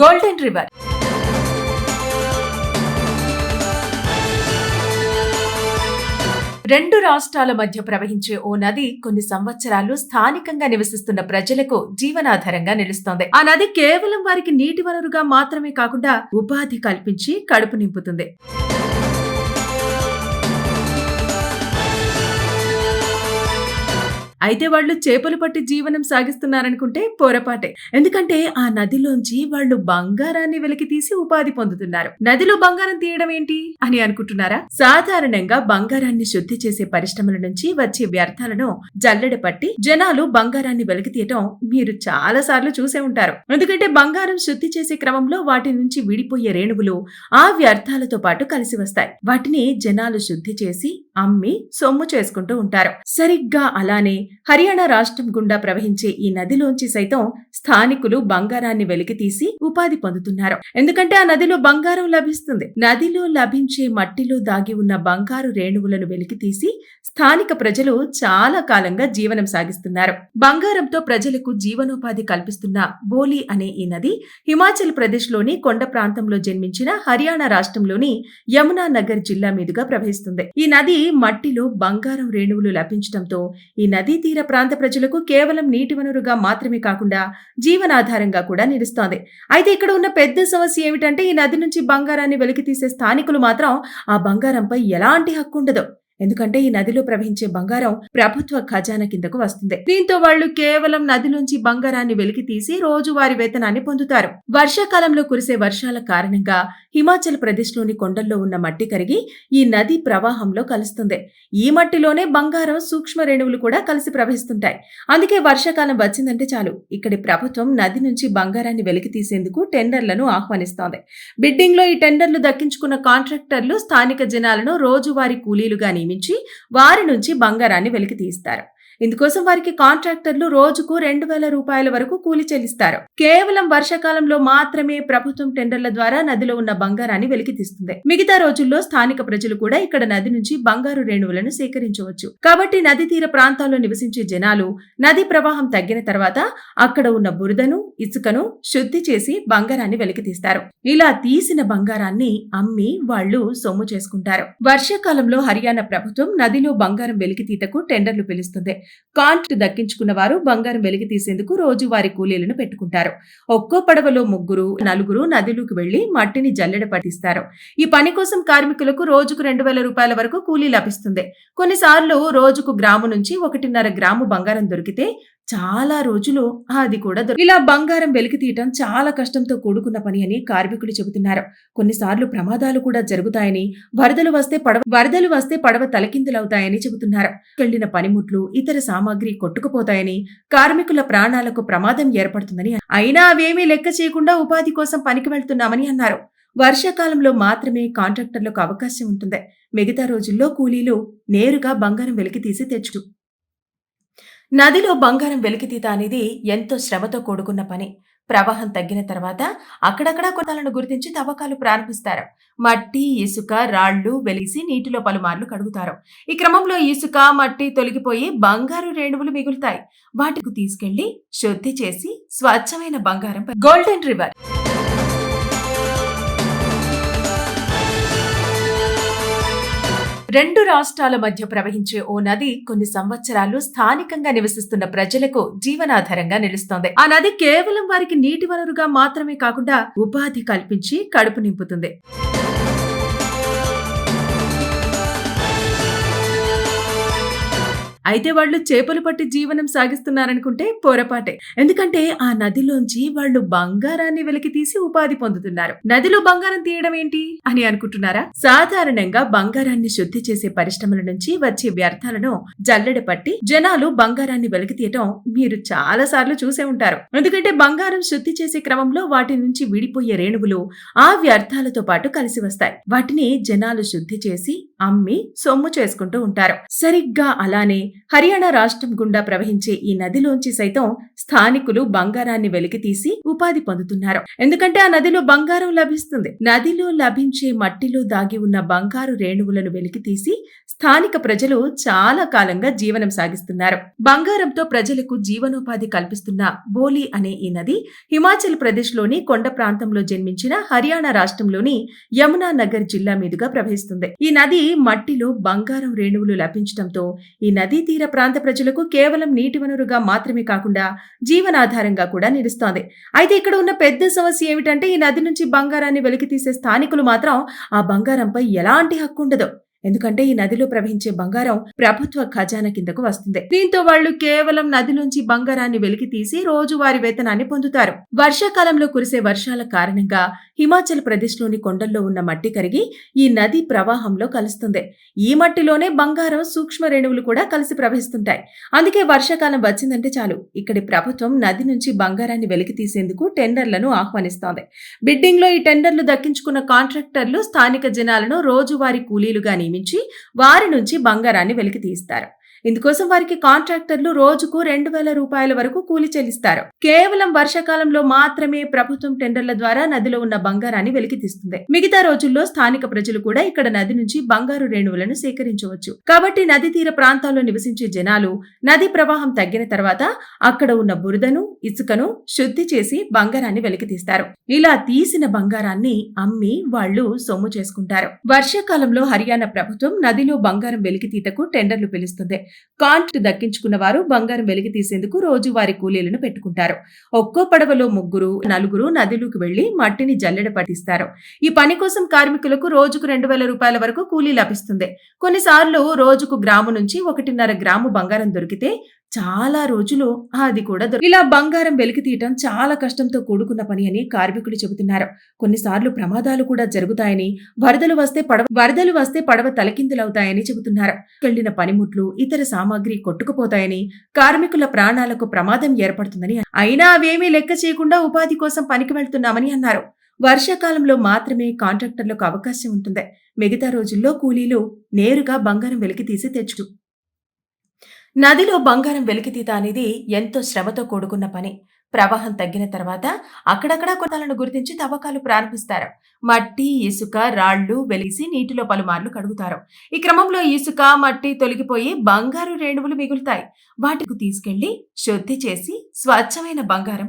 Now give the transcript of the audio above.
Golden river. రెండు రాష్ట్రాల మధ్య ప్రవహించే ఓ నది కొన్ని సంవత్సరాలు స్థానికంగా నివసిస్తున్న ప్రజలకు జీవనాధారంగా నిలుస్తోంది. ఆ నది కేవలం వారికి నీటి వనరుగా మాత్రమే కాకుండా ఉపాధి కల్పించి కడుపు నింపుతుంది. అయితే వాళ్ళు చేపలు పట్టి జీవనం సాగిస్తున్నారనుకుంటే పొరపాటే. ఎందుకంటే ఆ నదిలోంచి వాళ్ళు బంగారాన్ని వెలికి తీసి ఉపాధి పొందుతున్నారు. నదిలో బంగారం తీయడం ఏంటి అని అనుకుంటున్నారా? సాధారణంగా బంగారాన్ని శుద్ధి చేసే పరిశ్రమల నుంచి వచ్చే వ్యర్థాలను జల్లెడ పట్టి జనాలు బంగారాన్ని వెలికి తీయటం మీరు చాలా సార్లు చూసే ఉంటారు. ఎందుకంటే బంగారం శుద్ధి చేసే క్రమంలో వాటి నుంచి విడిపోయే రేణువులు ఆ వ్యర్థాలతో పాటు కలిసి వస్తాయి. వాటిని జనాలు శుద్ధి చేసి అమ్మి సొమ్ము చేసుకుంటూ ఉంటారు. సరిగ్గా అలానే హర్యానా రాష్ట్రం గుండా ప్రవహించే ఈ నదిలోంచి సైతం స్థానికులు బంగారాన్ని వెలికి తీసి ఉపాధి పొందుతున్నారు. ఎందుకంటే ఆ నదిలో బంగారం లభిస్తుంది. నదిలో లభించే మట్టిలో దాగి ఉన్న బంగారు రేణువులను వెలికి తీసి స్థానిక ప్రజలు చాలా కాలంగా జీవనం సాగిస్తున్నారు. బంగారంతో ప్రజలకు జీవనోపాధి కల్పిస్తున్న బోలి అనే ఈ నది హిమాచల్ ప్రదేశ్ లోని కొండ ప్రాంతంలో జన్మించిన హర్యానా రాష్ట్రంలోని యమునా నగర్ జిల్లా మీదుగా ప్రవహిస్తుంది. ఈ నది మట్టిలో బంగారం రేణువులు లభించడంతో ఈ నదీ తీర ప్రాంత ప్రజలకు కేవలం నీటి వనరుగా మాత్రమే కాకుండా జీవనాధారంగా కూడా నిలుస్తోంది. అయితే ఇక్కడ ఉన్న పెద్ద సమస్య ఏమిటంటే ఈ నది నుంచి బంగారాన్ని వెలికి తీసే స్థానికులు మాత్రం ఆ బంగారంపై ఎలాంటి హక్కు ఉండదు. ఎందుకంటే ఈ నదిలో ప్రవహించే బంగారం ప్రభుత్వ ఖజానా కిందకు వస్తుంది. దీంతో వాళ్లు కేవలం నదిలోంచి బంగారాన్ని వెలికి తీసి రోజువారీ వేతనాన్ని పొందుతారు. వర్షాకాలంలో కురిసే వర్షాల కారణంగా హిమాచల్ ప్రదేశ్ లోని కొండల్లో ఉన్న మట్టి కరిగి ఈ నది ప్రవాహంలో కలుస్తుంది. ఈ మట్టిలోనే బంగారం సూక్ష్మ రేణువులు కూడా కలిసి ప్రవహిస్తుంటాయి. అందుకే వర్షాకాలం వచ్చిందంటే చాలు ఇక్కడి ప్రభుత్వం నది నుంచి బంగారాన్ని వెలికి తీసేందుకు టెండర్లను ఆహ్వానిస్తోంది. బిడ్డింగ్ లో ఈ టెండర్లు దక్కించుకున్న కాంట్రాక్టర్లు స్థానిక జనాలను రోజువారీ కూలీలుగా నియమించి వారి నుంచి బంగారాన్ని వెలికి తీస్తారు. ఇందుకోసం వారికి కాంట్రాక్టర్లు రోజుకు 2,000 రూపాయల వరకు కూలి చెల్లిస్తారు. కేవలం వర్షాకాలంలో మాత్రమే ప్రభుత్వం టెండర్ల ద్వారా నదిలో ఉన్న బంగారాన్ని వెలికి తీస్తుంది. మిగతా రోజుల్లో స్థానిక ప్రజలు కూడా ఇక్కడ నది నుంచి బంగారు రేణువులను సేకరించవచ్చు. కాబట్టి నది తీర ప్రాంతాల్లో నివసించే జనాలు నది ప్రవాహం తగ్గిన తర్వాత అక్కడ ఉన్న బురదను, ఇసుకను శుద్ధి చేసి బంగారాన్ని వెలికి తీస్తారు. ఇలా తీసిన బంగారాన్ని అమ్మి వాళ్లు సొమ్ము చేసుకుంటారు. వర్షాకాలంలో హర్యానా ప్రభుత్వం నదిలో బంగారం వెలికితీతకు టెండర్లు పిలుస్తుంది. కాంట్రాక్ట్ దక్కించుకున్న వారు బంగారం వెలికి తీసేందుకు రోజువారీ కూలీలను పెట్టుకుంటారు. ఒక్కో పడవలో 3-4 నదిలోకి వెళ్లి మట్టిని జల్లెడ పట్టిస్తారు. ఈ పని కోసం కార్మికులకు రోజుకు 2,000 రూపాయల వరకు కూలీ లభిస్తుంది. కొన్నిసార్లు రోజుకు గ్రాము నుంచి 1.5 గ్రాము బంగారం దొరికితే చాలా రోజులు అది కూడా ఇలా బంగారం వెలికి తీయటం చాలా కష్టంతో కూడుకున్న పని అని కార్మికులు చెబుతున్నారు. కొన్నిసార్లు ప్రమాదాలు కూడా జరుగుతాయని, వరదలు వస్తే పడవ తలకిందులవుతాయని చెబుతున్నారు. వెళ్లిన పనిముట్లు, ఇతర సామాగ్రి కొట్టుకుపోతాయని, కార్మికుల ప్రాణాలకు ప్రమాదం ఏర్పడుతుందని, అయినా అవేమీ లెక్క చేయకుండా ఉపాధి కోసం పనికి వెళ్తున్నామని అన్నారు. వర్షాకాలంలో మాత్రమే కాంట్రాక్టర్లకు అవకాశం ఉంటుంది. మిగతా రోజుల్లో కూలీలు నేరుగా బంగారం వెలికి తీసి తెచ్చు. నదిలో బంగారం వెలికితీత అనేది ఎంతో శ్రమతో కూడుకున్న పని. ప్రవాహం తగ్గిన తర్వాత అక్కడక్కడ కొట్టాలను గుర్తించి తవ్వకాలు ప్రారంభిస్తారు. మట్టి, ఇసుక, రాళ్లు వెలిసి నీటిలో పలుమార్లు కడుగుతారు. ఈ క్రమంలో ఇసుక, మట్టి తొలగిపోయి బంగారు రేణువులు మిగులుతాయి. వాటికి తీసుకెళ్లి శుద్ధి చేసి స్వచ్ఛమైన బంగారం గోల్డెన్ రివర్. రెండు రాష్ట్రాల మధ్య ప్రవహించే ఓ నది కొన్ని సంవత్సరాలు స్థానికంగా నివసిస్తున్న ప్రజలకు జీవనాధారంగా నిలుస్తోంది. ఆ నది కేవలం వారికి నీటి వనరుగా మాత్రమే కాకుండా ఉపాధి కల్పించి కడుపు నింపుతుంది. అయితే వాళ్లు చేపలు పట్టి జీవనం సాగిస్తున్నారనుకుంటే పొరపాటే. ఎందుకంటే ఆ నదిలోంచి వాళ్లు బంగారాన్ని వెలికి తీసి ఉపాధి పొందుతున్నారు. నదిలో బంగారం తీయడం ఏంటి అని అనుకుంటున్నారా? సాధారణంగా బంగారాన్ని శుద్ధి చేసే పరిశ్రమల నుంచి వచ్చే వ్యర్థాలను జల్లెడ పట్టి జనాలు బంగారాన్ని వెలికి తీయటం మీరు చాలా సార్లు చూసే ఉంటారు. ఎందుకంటే బంగారం శుద్ధి చేసే క్రమంలో వాటి నుంచి విడిపోయే రేణువులు ఆ వ్యర్థాలతో పాటు కలిసి వస్తాయి. వాటిని జనాలు శుద్ధి చేసి అమ్మి సొమ్ము చేసుకుంటూ ఉంటారు. సరిగ్గా అలానే హర్యానా రాష్ట్రం గుండా ప్రవహించే ఈ నదిలోంచి సైతం స్థానికులు బంగారాన్ని వెలికితీసి ఉపాధి పొందుతున్నారు. ఎందుకంటే ఆ నదిలో బంగారం లభిస్తుంది. నదిలో లభించే మట్టిలో దాగి ఉన్న బంగారు రేణువులను వెలికితీసి స్థానిక ప్రజలు చాలా కాలంగా జీవనం సాగిస్తున్నారు. బంగారంతో ప్రజలకు జీవనోపాధి కల్పిస్తున్న బోలి అనే ఈ నది హిమాచల్ ప్రదేశ్ లోని కొండ ప్రాంతంలో జన్మించిన హర్యానా రాష్ట్రంలోని యమునా నగర్ జిల్లా మీదుగా ప్రవహిస్తుంది. ఈ నది మట్టిలో బంగారం రేణువులు లభించడంతో ఈ నదీ తీర ప్రాంత ప్రజలకు కేవలం నీటి వనరుగా మాత్రమే కాకుండా జీవనాధారంగా కూడా నిలుస్తోంది. అయితే ఇక్కడ ఉన్న పెద్ద సమస్య ఏమిటంటే ఈ నది నుంచి బంగారాన్ని వెలికితీసే స్థానికులు మాత్రం ఆ బంగారంపై ఎలాంటి హక్కు ఉండదు. ఎందుకంటే ఈ నదిలో ప్రవహించే బంగారం ప్రభుత్వ ఖజానా కిందకు వస్తుంది. దీంతో వాళ్లు కేవలం నదిలోంచి బంగారాన్ని వెలికి తీసి రోజువారీ వేతనాన్ని పొందుతారు. వర్షాకాలంలో కురిసే వర్షాల కారణంగా హిమాచల్ ప్రదేశ్ లోని కొండల్లో ఉన్న మట్టి కరిగి ఈ నది ప్రవాహంలో కలుస్తుంది. ఈ మట్టిలోనే బంగారం సూక్ష్మ రేణువులు కూడా కలిసి ప్రవహిస్తుంటాయి. అందుకే వర్షాకాలం వచ్చిందంటే చాలు ఇక్కడి ప్రభుత్వం నది నుంచి బంగారాన్ని వెలికి తీసేందుకు టెండర్లను ఆహ్వానిస్తోంది. బిడ్డింగ్ లో ఈ టెండర్లు దక్కించుకున్న కాంట్రాక్టర్లు స్థానిక జనాలను రోజువారీ కూలీలుగా నియమించి వారి నుంచి బంగారాన్ని వెలికి తీస్తారు. ఇందుకోసం వారికి కాంట్రాక్టర్లు రోజుకు 2,000 రూపాయల వరకు కూలి చెల్లిస్తారు. కేవలం వర్షాకాలంలో మాత్రమే ప్రభుత్వం టెండర్ల ద్వారా నదిలో ఉన్న బంగారాన్ని వెలికితీస్తుంది. మిగతా రోజుల్లో స్థానిక ప్రజలు కూడా ఇక్కడ నది నుంచి బంగారు రేణువులను సేకరించవచ్చు. కాబట్టి నది తీర ప్రాంతాల్లో నివసించే జనాలు నది ప్రవాహం తగ్గిన తర్వాత అక్కడ ఉన్న బురదను, ఇసుకను శుద్ధి చేసి బంగారాన్ని వెలికితీస్తారు. ఇలా తీసిన బంగారాన్ని అమ్మి వాళ్లు సొమ్ము చేసుకుంటారు. వర్షాకాలంలో హర్యానా ప్రభుత్వం నదిలో బంగారం వెలికితీతకు టెండర్లు పిలుస్తుంది. కాంట్రాక్ట్ దక్కించుకున్న వారు బంగారం వెలికి తీసేందుకు రోజువారీ కూలీలను పెట్టుకుంటారు. ఒక్కో పడవలో 3, 4 నదిలోకి వెళ్లి మట్టిని జల్లెడ పట్టిస్తారు. ఈ పని కోసం కార్మికులకు రోజుకు 2,000 రూపాయల వరకు కూలీ లభిస్తుంది. కొన్నిసార్లు రోజుకు గ్రాము నుంచి 1.5 గ్రాము బంగారం దొరికితే చాలా రోజులు అది కూడా ఇలా బంగారం వెలికి తీయటం చాలా కష్టంతో కూడుకున్న పని అని కార్మికులు చెబుతున్నారు. కొన్నిసార్లు ప్రమాదాలు కూడా జరుగుతాయని, వరదలు వస్తే పడవ తలకిందులవుతాయని చెబుతున్నారు. వెళ్లిన పనిముట్లు, ఇతర సామాగ్రి కొట్టుకుపోతాయని, కార్మికుల ప్రాణాలకు ప్రమాదం ఏర్పడుతుందని, అయినా అవేమీ లెక్క చేయకుండా ఉపాధి కోసం పనికి వెళ్తున్నామని అన్నారు. వర్షాకాలంలో మాత్రమే కాంట్రాక్టర్లకు అవకాశం ఉంటుంది. మిగతా రోజుల్లో కూలీలు నేరుగా బంగారం వెలికి తీసి తెచ్చు. నదిలో బంగారం వెలికితీత అనేది ఎంతో శ్రమతో కూడుకున్న పని. ప్రవాహం తగ్గిన తర్వాత అక్కడక్కడ కొనలను గుర్తించి తవ్వకాలు ప్రారంభిస్తారు. మట్టి, ఇసుక, రాళ్లు వెలిసి నీటిలో పలుమార్లు కడుగుతారు. ఈ క్రమంలో ఇసుక, మట్టి తొలగిపోయి బంగారు రేణువులు మిగులుతాయి. వాటికి తీసుకెళ్లి శుద్ధి చేసి స్వచ్ఛమైన బంగారం